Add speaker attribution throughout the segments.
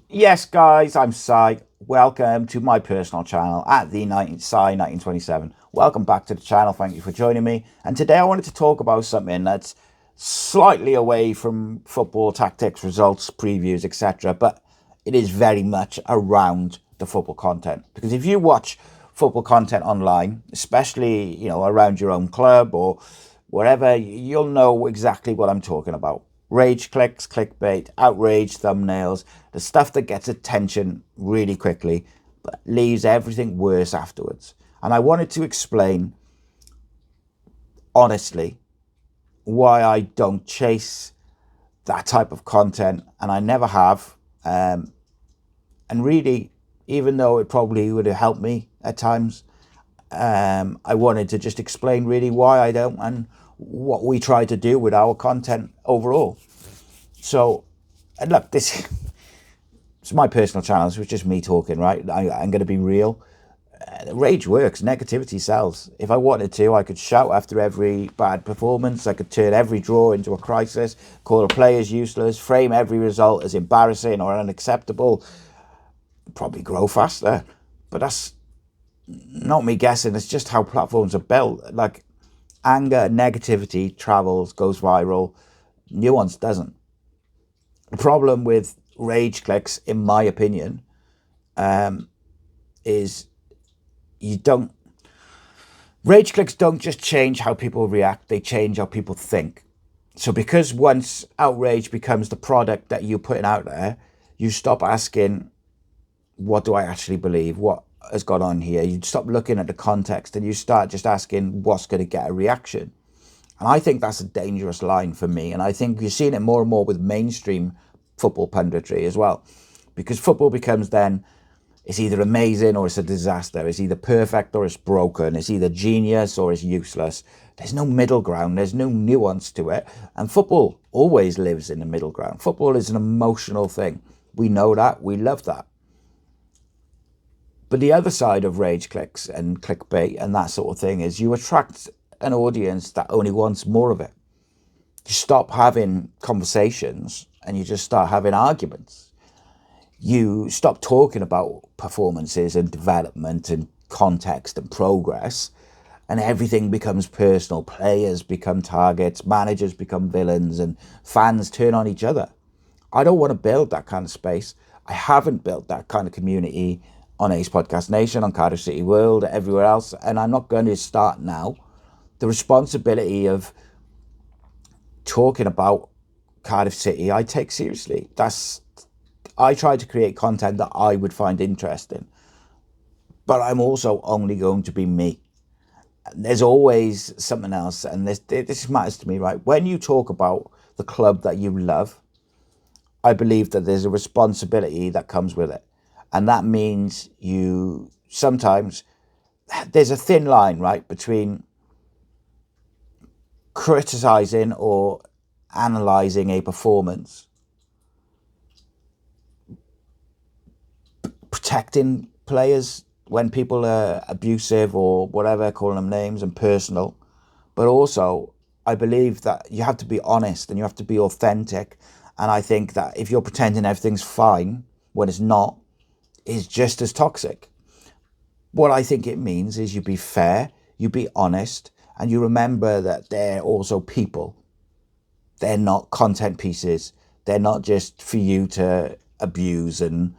Speaker 1: Yes, guys, I'm Sai. Welcome to my personal channel at the Sai 1927. Welcome back to the channel. Thank you for joining me. And today I wanted to talk about something that's slightly away from football tactics, results, previews, etc. But it is very much around the football content. Because if you watch football content online, especially around your own club or wherever, you'll know exactly what I'm talking about. Rage clicks, clickbait, outrage thumbnails, the stuff that gets attention really quickly but leaves everything worse afterwards. And I wanted to explain honestly why I don't chase that type of content, and I never have. And really, even though it probably would have helped me at times, I wanted to just explain really why I don't and what we try to do with our content overall. So, and look, this it's my personal channel. So it's just me talking, right? I'm going to be real. Rage works. Negativity sells. If I wanted to, I could shout after every bad performance. I could turn every draw into a crisis, call a players useless, frame every result as embarrassing or unacceptable. Probably grow faster. But that's not me guessing. It's just how platforms are built. Like anger, negativity travels, goes viral. Nuance doesn't. The problem with rage clicks, in my opinion, is you don't rage clicks don't just change how people react, they change how people think. So because once outrage becomes the product that you're putting out there, you stop asking, what do I actually believe, what has gone on here? You stop looking at the context and you start just asking what's going to get a reaction. And I think that's a dangerous line for me, and I think you're seeing it more and more with mainstream football punditry as well, because football becomes then, it's either amazing or it's a disaster. It's either perfect or it's broken. It's either genius or it's useless. There's no middle ground. There's no nuance to it. And football always lives in the middle ground. Football is an emotional thing. We know that. We love that. But the other side of rage clicks and clickbait and that sort of thing is you attract an audience that only wants more of it. You stop having conversations and you just start having arguments. You stop talking about performances and development and context and progress, and everything becomes personal. Players become targets, managers become villains, and fans turn on each other. I don't want to build that kind of space. I haven't built that kind of community on Ace Podcast Nation, on Cardiff City World, everywhere else, and I'm not going to start now. The responsibility of talking about Cardiff City, I take seriously. I try to create content that I would find interesting, but I'm also only going to be me. There's always something else, and this matters to me, right? When you talk about the club that you love, I believe that there's a responsibility that comes with it, and that means you sometimes there's a thin line, right, between criticizing or analyzing a performance, protecting players when people are abusive or whatever, calling them names and personal. But also, I believe that you have to be honest and you have to be authentic. And I think that if you're pretending everything's fine when it's not, is just as toxic. What I think it means is you be fair, you be honest, and you remember that they're also people. They're not content pieces. They're not just for you to abuse and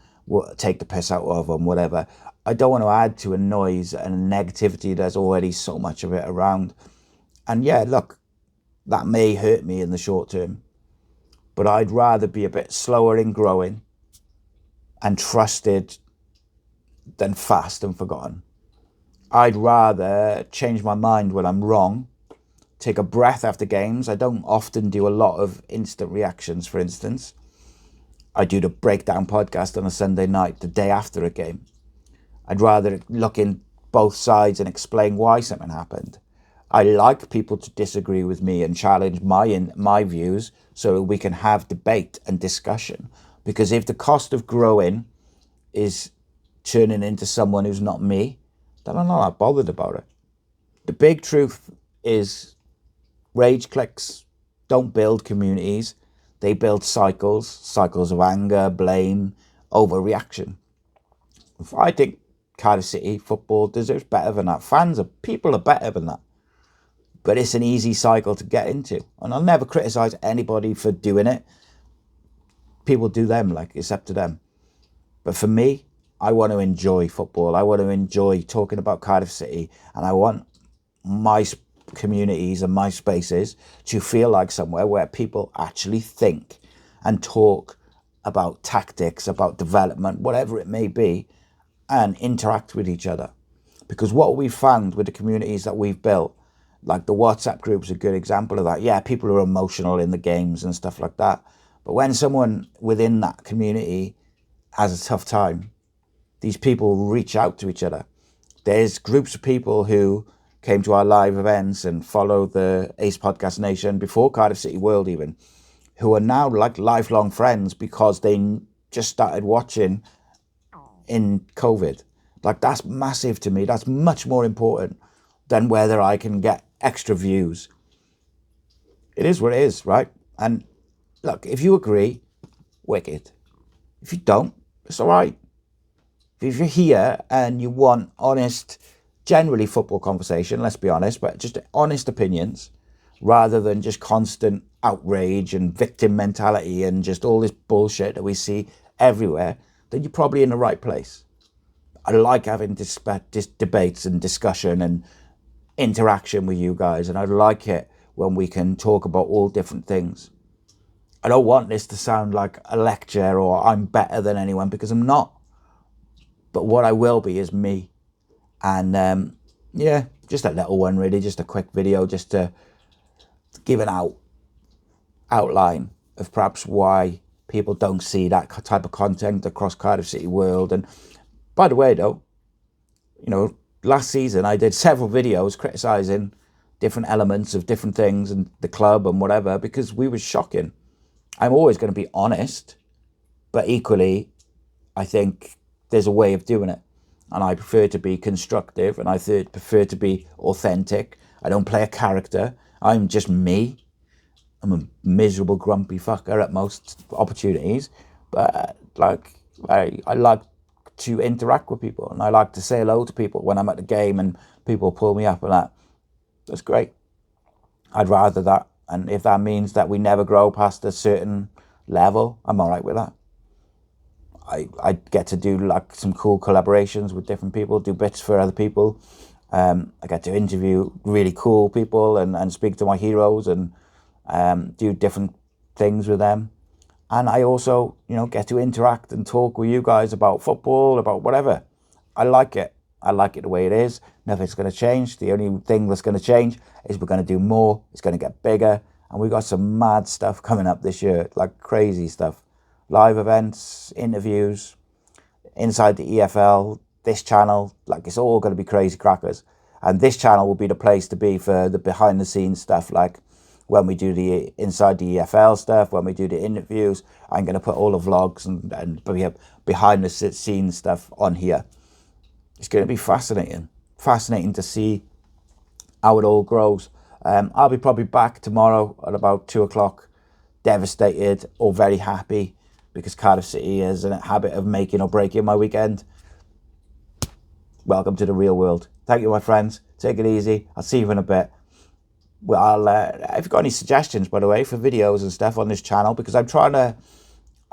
Speaker 1: take the piss out of them, whatever. I don't want to add to a noise and a negativity. There's already so much of it around. And yeah, look, that may hurt me in the short term, but I'd rather be a bit slower in growing and trusted than fast and forgotten. I'd rather change my mind when I'm wrong, take a breath after games. I don't often do a lot of instant reactions, for instance. I do the breakdown podcast on a Sunday night, the day after a game. I'd rather look in both sides and explain why something happened. I like people to disagree with me and challenge my views so that we can have debate and discussion. Because if the cost of growing is turning into someone who's not me, then I'm not that bothered about it. The big truth is rage clicks don't build communities. They build cycles of anger, blame, overreaction. I think Cardiff City football deserves better than that. People are better than that. But it's an easy cycle to get into. And I'll never criticise anybody for doing it. People do them, like, it's up to them. But for me, I want to enjoy football. I want to enjoy talking about Cardiff City. And I want my communities and my spaces to feel like somewhere where people actually think and talk about tactics, about development, whatever it may be, and interact with each other. Because what we've found with the communities that we've built, like the WhatsApp group's a good example of that. Yeah, people are emotional in the games and stuff like that. But when someone within that community has a tough time, these people reach out to each other. There's groups of people who came to our live events and followed the Ace Podcast Nation before CardiffCityWorld even, who are now like lifelong friends because they just started watching in COVID. Like, that's massive to me. That's much more important than whether I can get extra views. It is what it is, right? And look, if you agree, wicked. If you don't, it's all right. If you're here and you want honest, generally football conversation, let's be honest, but just honest opinions, rather than just constant outrage and victim mentality and just all this bullshit that we see everywhere, then you're probably in the right place. I like having debates and discussion and interaction with you guys, and I like it when we can talk about all different things. I don't want this to sound like a lecture or I'm better than anyone, because I'm not. But what I will be is me. And yeah, just a little one really, just a quick video, just to give an outline of perhaps why people don't see that type of content across CardiffCityWorld. And by the way though, you know, last season I did several videos criticising different elements of different things and the club and whatever, because we were shocking. I'm always going to be honest, but equally, I think there's a way of doing it. And I prefer to be constructive, and I prefer to be authentic. I don't play a character. I'm just me. I'm a miserable, grumpy fucker at most opportunities. But like, I like to interact with people, and I like to say hello to people when I'm at the game and people pull me up and that. That's great. I'd rather that. And if that means that we never grow past a certain level, I'm all right with that. I get to do like some cool collaborations with different people, do bits for other people. I get to interview really cool people and speak to my heroes and do different things with them. And I also, you know, get to interact and talk with you guys about football, about whatever. I like it. I like it the way it is. Nothing's going to change. The only thing that's going to change is we're going to do more. It's going to get bigger. And we've got some mad stuff coming up this year, like crazy stuff. Live events, interviews, inside the EFL, this channel, like it's all going to be crazy crackers. And this channel will be the place to be for the behind the scenes stuff, like when we do the inside the EFL stuff, when we do the interviews. I'm going to put all the vlogs and behind the scenes stuff on here. It's going to be fascinating to see how it all grows. I'll be probably back tomorrow at about 2:00, devastated or very happy, because Cardiff City is in a habit of making or breaking my weekend. Welcome to the real world. Thank you, my friends. Take it easy. I'll see you in a bit. Well, if you've got any suggestions, by the way, for videos and stuff on this channel, because I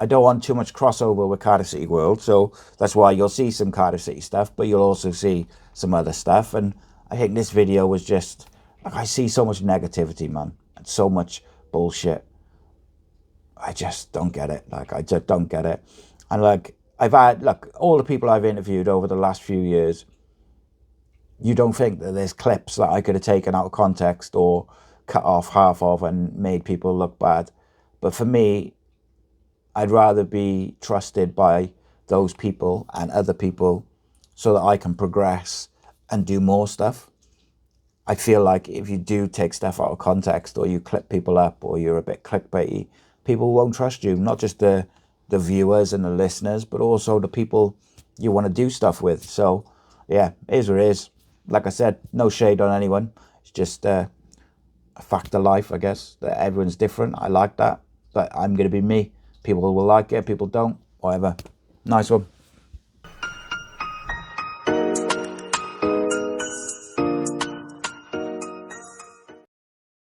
Speaker 1: don't want too much crossover with CardiffCityWorld, so that's why you'll see some Cardiff City stuff, but you'll also see some other stuff. And I think this video was just, like, I see so much negativity, man, and so much bullshit. I just don't get it. Like, I just don't get it. And like, all the people I've interviewed over the last few years, you don't think that there's clips that I could have taken out of context or cut off half of and made people look bad. But for me, I'd rather be trusted by those people and other people so that I can progress and do more stuff. I feel like if you do take stuff out of context, or you clip people up, or you're a bit clickbaity, people won't trust you. Not just the viewers and the listeners, but also the people you want to do stuff with. So yeah, it is what it is. Like I said, no shade on anyone. It's just a fact of life, I guess, that everyone's different. I like that, but I'm going to be me. People will like it, people don't, whatever. Nice one.